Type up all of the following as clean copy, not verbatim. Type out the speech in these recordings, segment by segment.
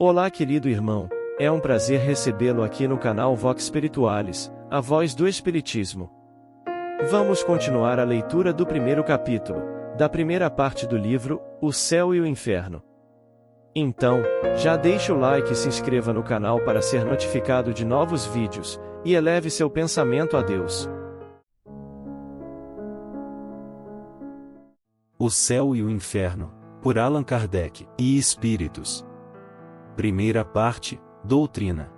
Olá, querido irmão, é um prazer recebê-lo aqui no canal Vox Spiritualis, a voz do Espiritismo. Vamos continuar a leitura do primeiro capítulo, da primeira parte do livro, O Céu e o Inferno. Então, já deixe o like e se inscreva no canal para ser notificado de novos vídeos, e eleve seu pensamento a Deus. O Céu e o Inferno, por Allan Kardec, e Espíritos. Primeira parte, Doutrina.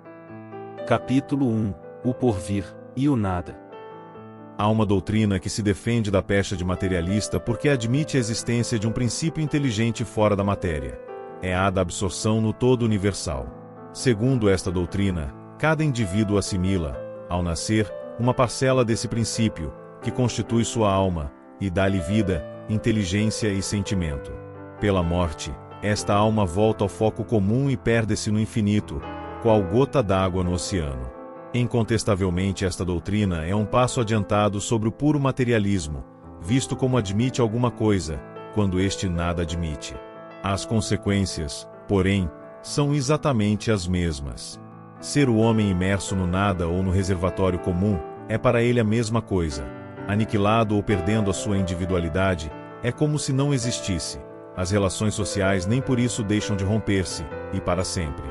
Capítulo 1, O Porvir, e o Nada. Há uma doutrina que se defende da pecha de materialista porque admite a existência de um princípio inteligente fora da matéria. É a da absorção no todo universal. Segundo esta doutrina, cada indivíduo assimila, ao nascer, uma parcela desse princípio, que constitui sua alma, e dá-lhe vida, inteligência e sentimento. Pela morte, esta alma volta ao foco comum e perde-se no infinito, qual gota d'água no oceano. Incontestavelmente esta doutrina é um passo adiantado sobre o puro materialismo, visto como admite alguma coisa, quando este nada admite. As consequências, porém, são exatamente as mesmas. Ser o homem imerso no nada ou no reservatório comum, é para ele a mesma coisa. Aniquilado ou perdendo a sua individualidade, é como se não existisse. As relações sociais nem por isso deixam de romper-se, e para sempre.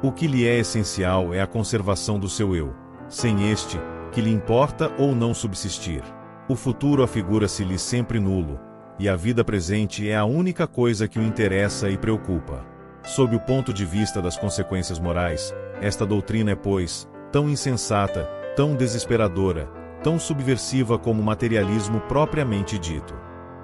O que lhe é essencial é a conservação do seu eu. Sem este, que lhe importa ou não subsistir. O futuro afigura-se-lhe sempre nulo, e a vida presente é a única coisa que o interessa e preocupa. Sob o ponto de vista das consequências morais, esta doutrina é, pois, tão insensata, tão desesperadora, tão subversiva como o materialismo propriamente dito.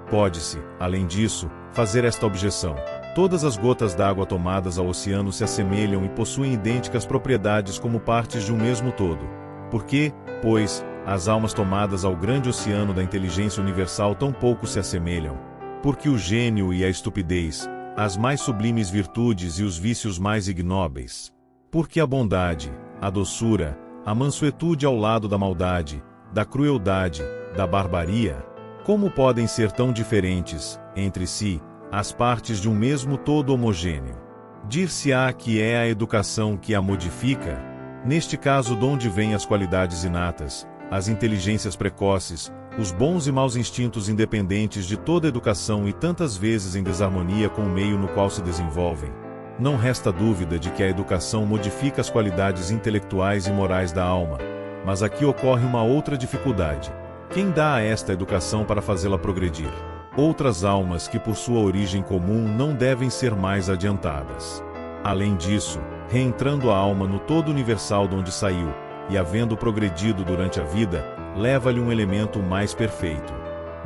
Pode-se, além disso, fazer esta objeção. Todas as gotas d'água tomadas ao oceano se assemelham e possuem idênticas propriedades como partes de um mesmo todo. Por que, pois, as almas tomadas ao grande oceano da inteligência universal tão pouco se assemelham? Porque o gênio e a estupidez, as mais sublimes virtudes e os vícios mais ignóbeis. Porque a bondade, a doçura, a mansuetude ao lado da maldade, da crueldade, da barbaria, como podem ser tão diferentes, entre si, as partes de um mesmo todo homogêneo? Dir-se-á que é a educação que a modifica? Neste caso, donde vêm as qualidades inatas, as inteligências precoces, os bons e maus instintos independentes de toda educação e tantas vezes em desarmonia com o meio no qual se desenvolvem? Não resta dúvida de que a educação modifica as qualidades intelectuais e morais da alma, mas aqui ocorre uma outra dificuldade. Quem dá a esta educação para fazê-la progredir? Outras almas que por sua origem comum não devem ser mais adiantadas. Além disso, reentrando a alma no todo universal de onde saiu, e havendo progredido durante a vida, leva-lhe um elemento mais perfeito.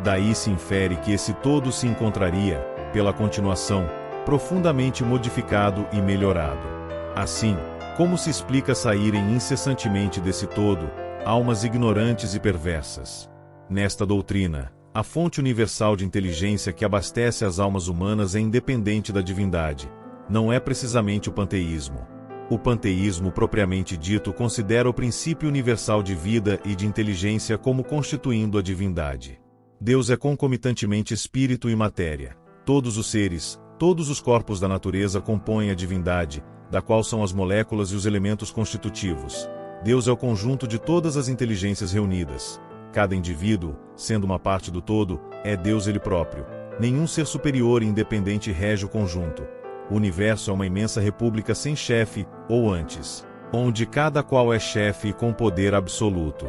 Daí se infere que esse todo se encontraria, pela continuação, profundamente modificado e melhorado. Assim, como se explica saírem incessantemente desse todo, almas ignorantes e perversas? Nesta doutrina, a fonte universal de inteligência que abastece as almas humanas é independente da divindade. Não é precisamente o panteísmo. O panteísmo propriamente dito considera o princípio universal de vida e de inteligência como constituindo a divindade. Deus é concomitantemente espírito e matéria. Todos os seres, todos os corpos da natureza compõem a divindade, da qual são as moléculas e os elementos constitutivos. Deus é o conjunto de todas as inteligências reunidas. Cada indivíduo, sendo uma parte do todo, é Deus ele próprio. Nenhum ser superior e independente rege o conjunto. O universo é uma imensa república sem chefe, ou antes, onde cada qual é chefe e com poder absoluto.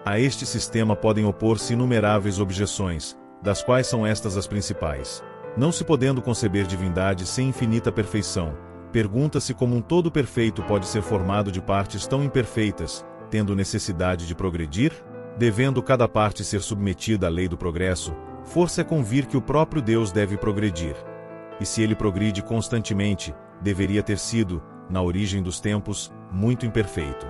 A este sistema podem opor-se inumeráveis objeções, das quais são estas as principais. Não se podendo conceber divindade sem infinita perfeição, pergunta-se como um todo perfeito pode ser formado de partes tão imperfeitas, tendo necessidade de progredir? Devendo cada parte ser submetida à lei do progresso, força é convir que o próprio Deus deve progredir. E se ele progride constantemente, deveria ter sido, na origem dos tempos, muito imperfeito.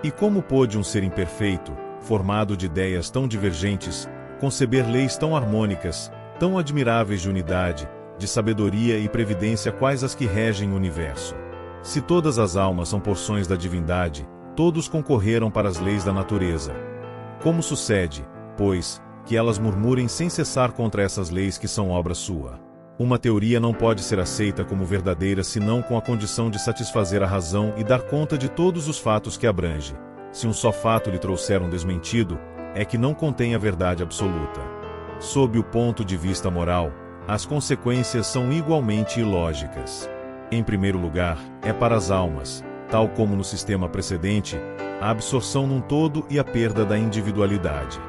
E como pôde um ser imperfeito, formado de ideias tão divergentes, conceber leis tão harmônicas, tão admiráveis de unidade, de sabedoria e previdência quais as que regem o universo? Se todas as almas são porções da divindade, todos concorreram para as leis da natureza. Como sucede, pois, que elas murmurem sem cessar contra essas leis que são obra sua? Uma teoria não pode ser aceita como verdadeira senão com a condição de satisfazer a razão e dar conta de todos os fatos que abrange. Se um só fato lhe trouxer um desmentido, é que não contém a verdade absoluta. Sob o ponto de vista moral, as consequências são igualmente ilógicas. Em primeiro lugar, é para as almas, tal como no sistema precedente, a absorção num todo e a perda da individualidade.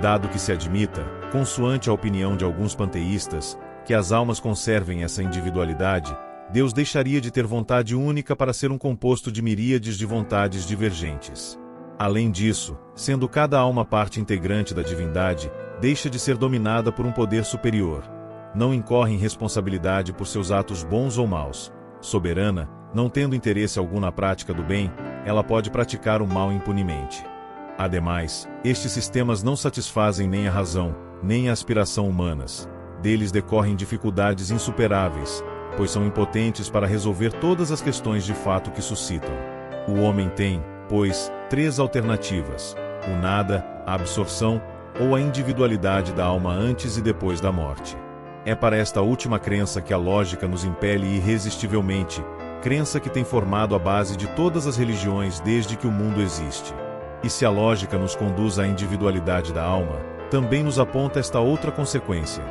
Dado que se admita, consoante a opinião de alguns panteístas, que as almas conservem essa individualidade, Deus deixaria de ter vontade única para ser um composto de miríades de vontades divergentes. Além disso, sendo cada alma parte integrante da divindade, deixa de ser dominada por um poder superior. Não incorre em responsabilidade por seus atos bons ou maus. Soberana, não tendo interesse algum na prática do bem, ela pode praticar o mal impunemente. Ademais, estes sistemas não satisfazem nem a razão, nem a aspiração humanas. Deles decorrem dificuldades insuperáveis, pois são impotentes para resolver todas as questões de fato que suscitam. O homem tem, pois, 3 alternativas: o nada, a absorção ou a individualidade da alma antes e depois da morte. É para esta última crença que a lógica nos impele irresistivelmente, crença que tem formado a base de todas as religiões desde que o mundo existe. E se a lógica nos conduz à individualidade da alma, também nos aponta esta outra consequência.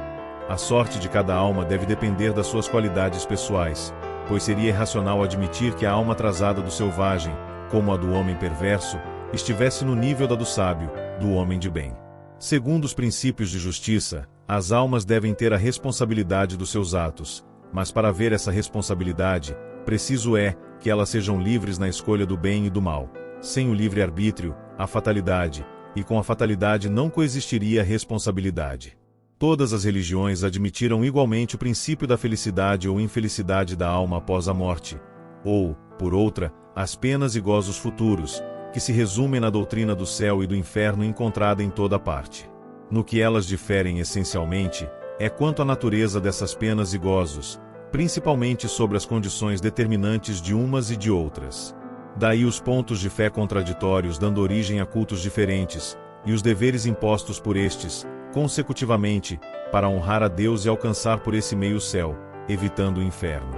A sorte de cada alma deve depender das suas qualidades pessoais, pois seria irracional admitir que a alma atrasada do selvagem, como a do homem perverso, estivesse no nível da do sábio, do homem de bem. Segundo os princípios de justiça, as almas devem ter a responsabilidade dos seus atos, mas para haver essa responsabilidade, preciso é que elas sejam livres na escolha do bem e do mal. Sem o livre-arbítrio, a fatalidade, e com a fatalidade não coexistiria a responsabilidade. Todas as religiões admitiram igualmente o princípio da felicidade ou infelicidade da alma após a morte, ou, por outra, as penas e gozos futuros, que se resumem na doutrina do céu e do inferno encontrada em toda parte. No que elas diferem essencialmente, é quanto à natureza dessas penas e gozos, principalmente sobre as condições determinantes de umas e de outras. Daí os pontos de fé contraditórios dando origem a cultos diferentes, e os deveres impostos por estes, consecutivamente, para honrar a Deus e alcançar por esse meio o céu, evitando o inferno.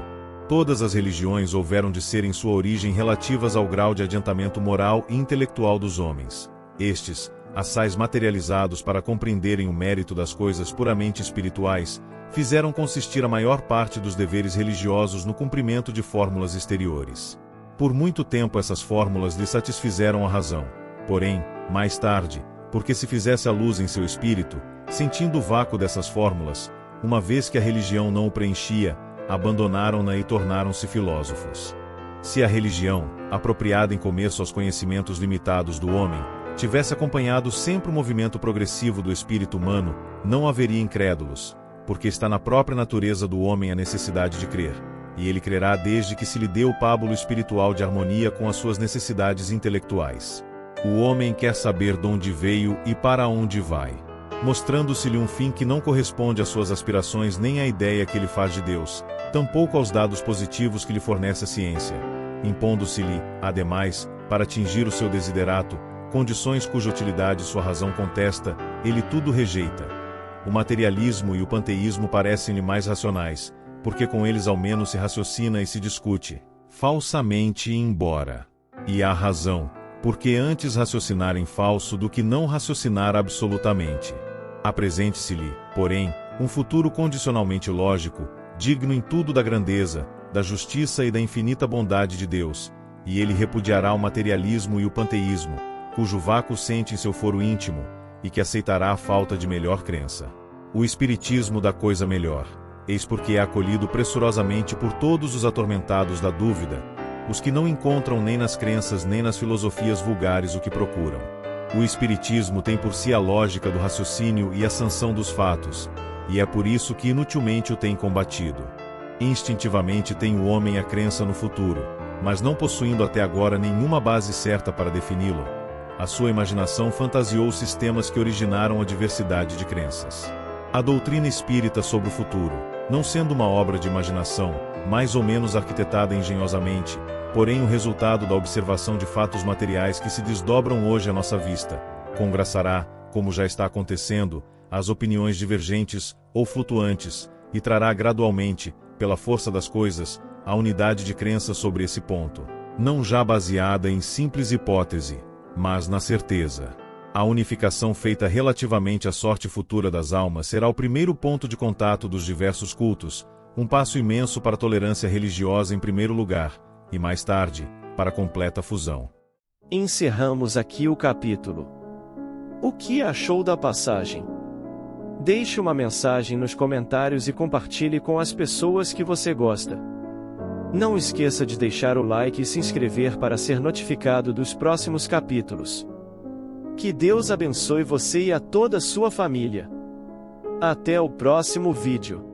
Todas as religiões houveram de ser em sua origem relativas ao grau de adiantamento moral e intelectual dos homens. Estes, assaz materializados para compreenderem o mérito das coisas puramente espirituais, fizeram consistir a maior parte dos deveres religiosos no cumprimento de fórmulas exteriores. Por muito tempo essas fórmulas lhe satisfizeram a razão. Porém, mais tarde, porque se fizesse a luz em seu espírito, sentindo o vácuo dessas fórmulas, uma vez que a religião não o preenchia, abandonaram-na e tornaram-se filósofos. Se a religião, apropriada em começo aos conhecimentos limitados do homem, tivesse acompanhado sempre o movimento progressivo do espírito humano, não haveria incrédulos, porque está na própria natureza do homem a necessidade de crer, e ele crerá desde que se lhe dê o pábulo espiritual de harmonia com as suas necessidades intelectuais. O homem quer saber de onde veio e para onde vai, mostrando-se-lhe um fim que não corresponde às suas aspirações nem à ideia que ele faz de Deus, tampouco aos dados positivos que lhe fornece a ciência, impondo-se-lhe, ademais, para atingir o seu desiderato, condições cuja utilidade sua razão contesta, ele tudo rejeita. O materialismo e o panteísmo parecem-lhe mais racionais, porque com eles ao menos se raciocina e se discute, falsamente embora. E há razão, porque antes raciocinar em falso do que não raciocinar absolutamente. Apresente-se-lhe, porém, um futuro condicionalmente lógico, digno em tudo da grandeza, da justiça e da infinita bondade de Deus, e ele repudiará o materialismo e o panteísmo, cujo vácuo sente em seu foro íntimo, e que aceitará a falta de melhor crença. O espiritismo da coisa melhor, eis porque é acolhido pressurosamente por todos os atormentados da dúvida, os que não encontram nem nas crenças nem nas filosofias vulgares o que procuram. O espiritismo tem por si a lógica do raciocínio e a sanção dos fatos, e é por isso que inutilmente o tem combatido. Instintivamente tem o homem a crença no futuro, mas não possuindo até agora nenhuma base certa para defini-lo, a sua imaginação fantasiou sistemas que originaram a diversidade de crenças. A doutrina espírita sobre o futuro, não sendo uma obra de imaginação, mais ou menos arquitetada engenhosamente, porém o resultado da observação de fatos materiais que se desdobram hoje à nossa vista, congraçará, como já está acontecendo, as opiniões divergentes ou flutuantes, e trará gradualmente, pela força das coisas, a unidade de crença sobre esse ponto, não já baseada em simples hipótese, mas na certeza. A unificação feita relativamente à sorte futura das almas será o primeiro ponto de contato dos diversos cultos, um passo imenso para a tolerância religiosa em primeiro lugar, e mais tarde, para a completa fusão. Encerramos aqui o capítulo. O que achou da passagem? Deixe uma mensagem nos comentários e compartilhe com as pessoas que você gosta. Não esqueça de deixar o like e se inscrever para ser notificado dos próximos capítulos. Que Deus abençoe você e a toda a sua família. Até o próximo vídeo.